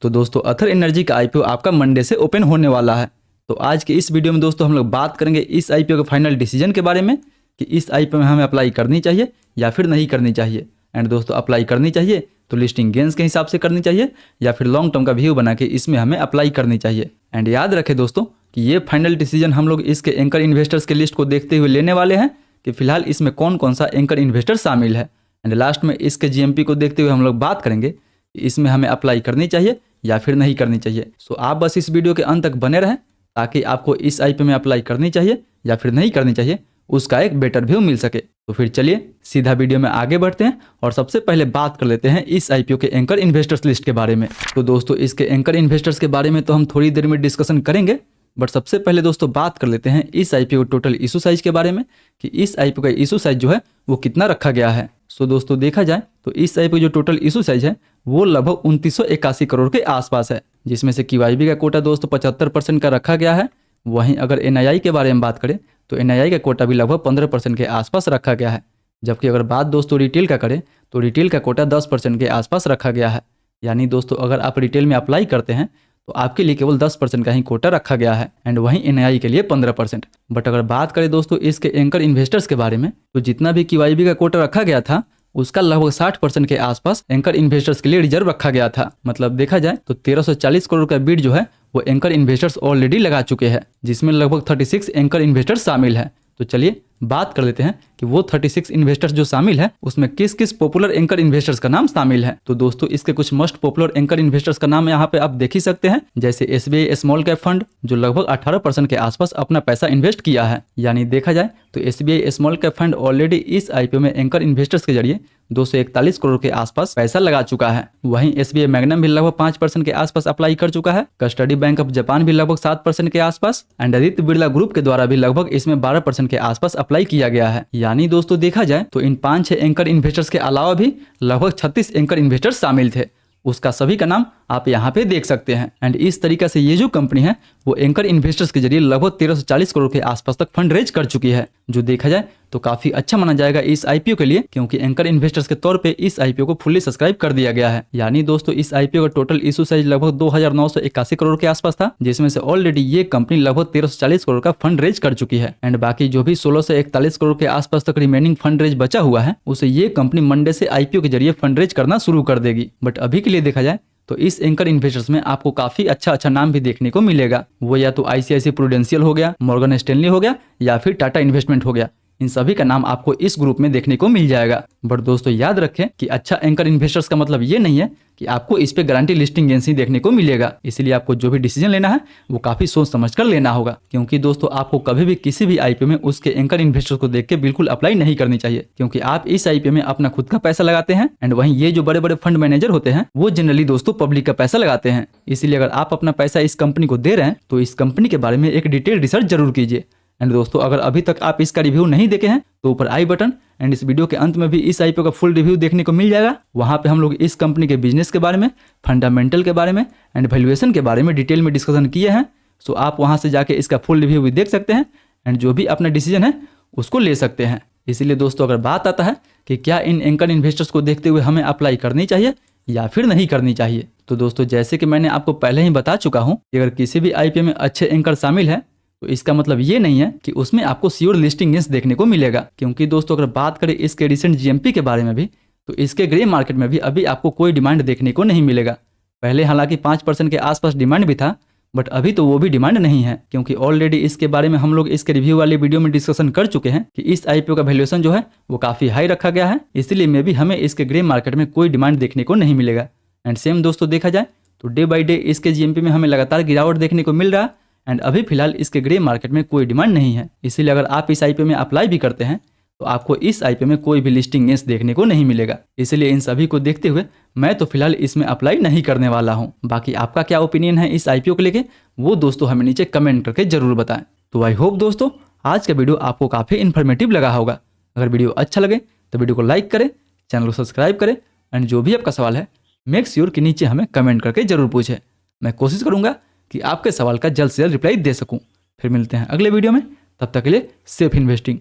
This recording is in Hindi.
तो दोस्तों अथर एनर्जी का आईपीओ आपका मंडे से ओपन होने वाला है। तो आज के इस वीडियो में दोस्तों हम लोग बात करेंगे इस आईपीओ के फाइनल डिसीजन के बारे में कि इस आईपीओ में हमें अप्लाई करनी चाहिए या फिर नहीं करनी चाहिए। एंड दोस्तों अप्लाई करनी चाहिए तो लिस्टिंग गेंस के हिसाब से करनी चाहिए या फिर लॉन्ग टर्म का व्यू बना के इसमें हमें अप्लाई करनी चाहिए। एंड याद रखें दोस्तों कि ये फाइनल डिसीजन हम लोग इसके एंकर इन्वेस्टर्स के लिस्ट को देखते हुए लेने वाले हैं कि फिलहाल इसमें कौन कौन सा एंकर इन्वेस्टर शामिल है। एंड लास्ट में इसके जीएमपी को देखते हुए हम लोग बात करेंगे कि इसमें हमें अप्लाई करनी चाहिए या फिर नहीं करनी चाहिए। सो आप बस इस वीडियो के अंत तक बने रहें ताकि आपको इस आईपीओ में अप्लाई करनी चाहिए या फिर नहीं करनी चाहिए उसका एक बेटर व्यू मिल सके। तो फिर चलिए सीधा वीडियो में आगे बढ़ते हैं और सबसे पहले बात कर लेते हैं इस आईपीओ के एंकर इन्वेस्टर्स लिस्ट के बारे में। तो दोस्तों इसके एंकर इन्वेस्टर्स के बारे में तो हम थोड़ी देर में डिस्कशन करेंगे, बट सबसे पहले दोस्तों बात कर लेते हैं इस आईपीओ टोटल इशू साइज के बारे में कि इस आईपीओ का इशू साइज जो है वो कितना रखा गया है। सो दोस्तों देखा जाए तो इस आईपीओ जो टोटल इशू साइज है वो लगभग 2981 करोड़ के आसपास है, जिसमें से QIB का कोटा दोस्तों 75% का रखा गया है। वहीं अगर NII के बारे में बात करें तो NII का कोटा भी लगभग 15% के आसपास रखा गया है। जबकि अगर बात दोस्तों रिटेल का करें तो रिटेल का कोटा 10% के आसपास रखा गया है। यानी दोस्तों अगर आप रिटेल में अप्लाई करते हैं तो आपके लिए केवल 10% का ही कोटा रखा गया है एंड वहीं NII के लिए 15%। बट अगर बात करें दोस्तों इसके एंकर इन्वेस्टर्स के बारे में तो जितना भी QIB का कोटा रखा गया था उसका लगभग 60% के आसपास एंकर इन्वेस्टर्स के लिए रिजर्व रखा गया था। मतलब देखा जाए तो 1340 करोड़ का बिड जो है वो एंकर इन्वेस्टर्स ऑलरेडी लगा चुके हैं, जिसमें लगभग 36 एंकर इन्वेस्टर्स शामिल है। तो चलिए बात कर लेते हैं कि वो 36 इन्वेस्टर्स जो शामिल है उसमें किस किस पॉपुलर एंकर इन्वेस्टर्स का नाम शामिल है। तो दोस्तों इसके कुछ मोस्ट पॉपुलर एंकर इन्वेस्टर्स का नाम यहाँ पे आप देख ही सकते हैं, जैसे SBI स्मॉल कैप फंड जो लगभग 18% के आसपास अपना पैसा इन्वेस्ट किया है। यानी देखा जाए तो SBI small cap fund already इस आईपीओ में एंकर इन्वेस्टर्स के जरिए 241 करोड़ के आसपास पैसा लगा चुका है। वहीं SBI मैग्नम भी लगभग 5% के आसपास अप्लाई कर चुका है। कस्टडी बैंक ऑफ जापान भी लगभग 7% के आसपास एंड आदित्य बिरला ग्रुप के द्वारा भी लगभग इसमें 12% के आसपास अप्लाई किया गया है। यानी दोस्तों देखा जाए तो इन 5-6 एंकर इन्वेस्टर्स के अलावा भी लगभग 36 एंकर इन्वेस्टर्स शामिल थे। उसका सभी का नाम आप यहाँ पे देख सकते हैं। एंड इस तरीका से ये जो कंपनी है वो एंकर इन्वेस्टर्स के जरिए लगभग 1340 करोड़ के आसपास तक फंड रेज कर चुकी है, जो देखा जाए तो काफी अच्छा माना जाएगा इस आईपीओ के लिए, क्योंकि एंकर इन्वेस्टर्स के तौर पे इस आईपीओ को फुल्ली सब्सक्राइब कर दिया गया है। यानी दोस्तों इस आईपीओ का टोटल इशू साइज लगभग 2981 करोड़ के आसपास था, जिसमें से ऑलरेडी ये कंपनी लगभग 1340 करोड़ का फंड रेज कर चुकी है। एंड बाकी जो भी 1641 करोड़ के आसपास तक रिमेनिंग फंड रेज बचा हुआ है उसे ये कंपनी मंडे से आईपीओ के जरिए फंड रेज करना शुरू कर देगी। बट अभी के लिए देखा जाए तो इस एंकर इन्वेस्टर्स में आपको काफी अच्छा नाम भी देखने को मिलेगा। वो या तो ICICI प्रूडेंशियल हो गया, मॉर्गन स्टैनली हो गया या फिर टाटा इन्वेस्टमेंट हो गया। इन सभी का नाम आपको इस ग्रुप में देखने को मिल जाएगा। बट दोस्तों याद रखें कि अच्छा एंकर इन्वेस्टर्स का मतलब ये नहीं है कि आपको इस पे गारंटी लिस्टिंग गेंस ही देखने को मिलेगा। इसलिए आपको जो भी डिसीजन लेना है वो काफी सोच समझ कर लेना होगा, क्योंकि दोस्तों आपको कभी भी किसी भी आईपीओ में उसके एंकर इन्वेस्टर्स को देख के बिल्कुल अप्लाई नहीं करनी चाहिए, क्योंकि आप इस आईपीओ में अपना खुद का पैसा लगाते हैं एंड वहीं ये जो बड़े बड़े फंड मैनेजर होते हैं वो जनरली दोस्तों पब्लिक का पैसा लगाते हैं। इसीलिए अगर आप अपना पैसा इस कंपनी को दे रहे हैं तो इस कंपनी के बारे में एक डिटेल रिसर्च जरूर कीजिए। एंड दोस्तों अगर अभी तक आप इसका रिव्यू नहीं देखे हैं तो ऊपर आई बटन एंड इस वीडियो के अंत में भी इस आईपीओ का फुल रिव्यू देखने को मिल जाएगा। वहां पे हम लोग इस कंपनी के बिजनेस के बारे में, फंडामेंटल के बारे में एंड वैल्यूएशन के बारे में डिटेल में डिस्कशन किए हैं। सो आप वहां से जाके इसका फुल रिव्यू भी देख सकते हैं एंड जो भी अपना डिसीजन है उसको ले सकते हैं। इसीलिए दोस्तों अगर बात आता है कि क्या इन एंकर इन्वेस्टर्स को देखते हुए हमें अप्लाई करनी चाहिए या फिर नहीं करनी चाहिए, तो दोस्तों जैसे कि मैंने आपको पहले ही बता चुका हूँ कि अगर किसी भी आईपीओ में अच्छे एंकर शामिल है तो इसका मतलब ये नहीं है कि उसमें आपको श्योर लिस्टिंग गेंस देखने को मिलेगा। क्योंकि दोस्तों अगर बात करें इसके रिसेंट जीएमपी के बारे में भी तो इसके ग्रे मार्केट में भी अभी आपको कोई डिमांड देखने को नहीं मिलेगा। पहले हालांकि 5% के आसपास डिमांड भी था, बट अभी तो वो भी डिमांड नहीं है, क्योंकि ऑलरेडी इसके बारे में हम लोग इसके रिव्यू वाले वीडियो में डिस्कशन कर चुके हैं कि इस आईपीओ का वैल्यूएशन जो है वो काफी हाई रखा गया है। इसलिए मे भी हमें इसके ग्रे मार्केट में कोई डिमांड देखने को नहीं मिलेगा। एंड सेम दोस्तों देखा जाए तो डे बाई डे इसके जीएमपी में हमें लगातार गिरावट देखने को मिल रहा है एंड अभी फिलहाल इसके ग्रे मार्केट में कोई डिमांड नहीं है। इसीलिए अगर आप इस आईपीओ में अप्लाई भी करते हैं तो आपको इस आईपीओ में कोई भी लिस्टिंग गेंस देखने को नहीं मिलेगा। इसलिए इन सभी को देखते हुए मैं तो फिलहाल इसमें अप्लाई नहीं करने वाला हूं। बाकी आपका क्या ओपिनियन है इस आईपीओ को लेके वो दोस्तों हमें नीचे कमेंट करके जरूर बताएं। तो आई होप दोस्तों आज का वीडियो आपको काफी इन्फॉर्मेटिव लगा होगा। अगर वीडियो अच्छा लगे तो वीडियो को लाइक करें, चैनल को सब्सक्राइब करें एंड जो भी आपका सवाल है मेक श्योर कि नीचे हमें कमेंट करके जरूर पूछें। मैं कोशिश करूंगा कि आपके सवाल का जल्द से जल्द रिप्लाई दे सकूं। फिर मिलते हैं अगले वीडियो में, तब तक के लिए सेफ इन्वेस्टिंग।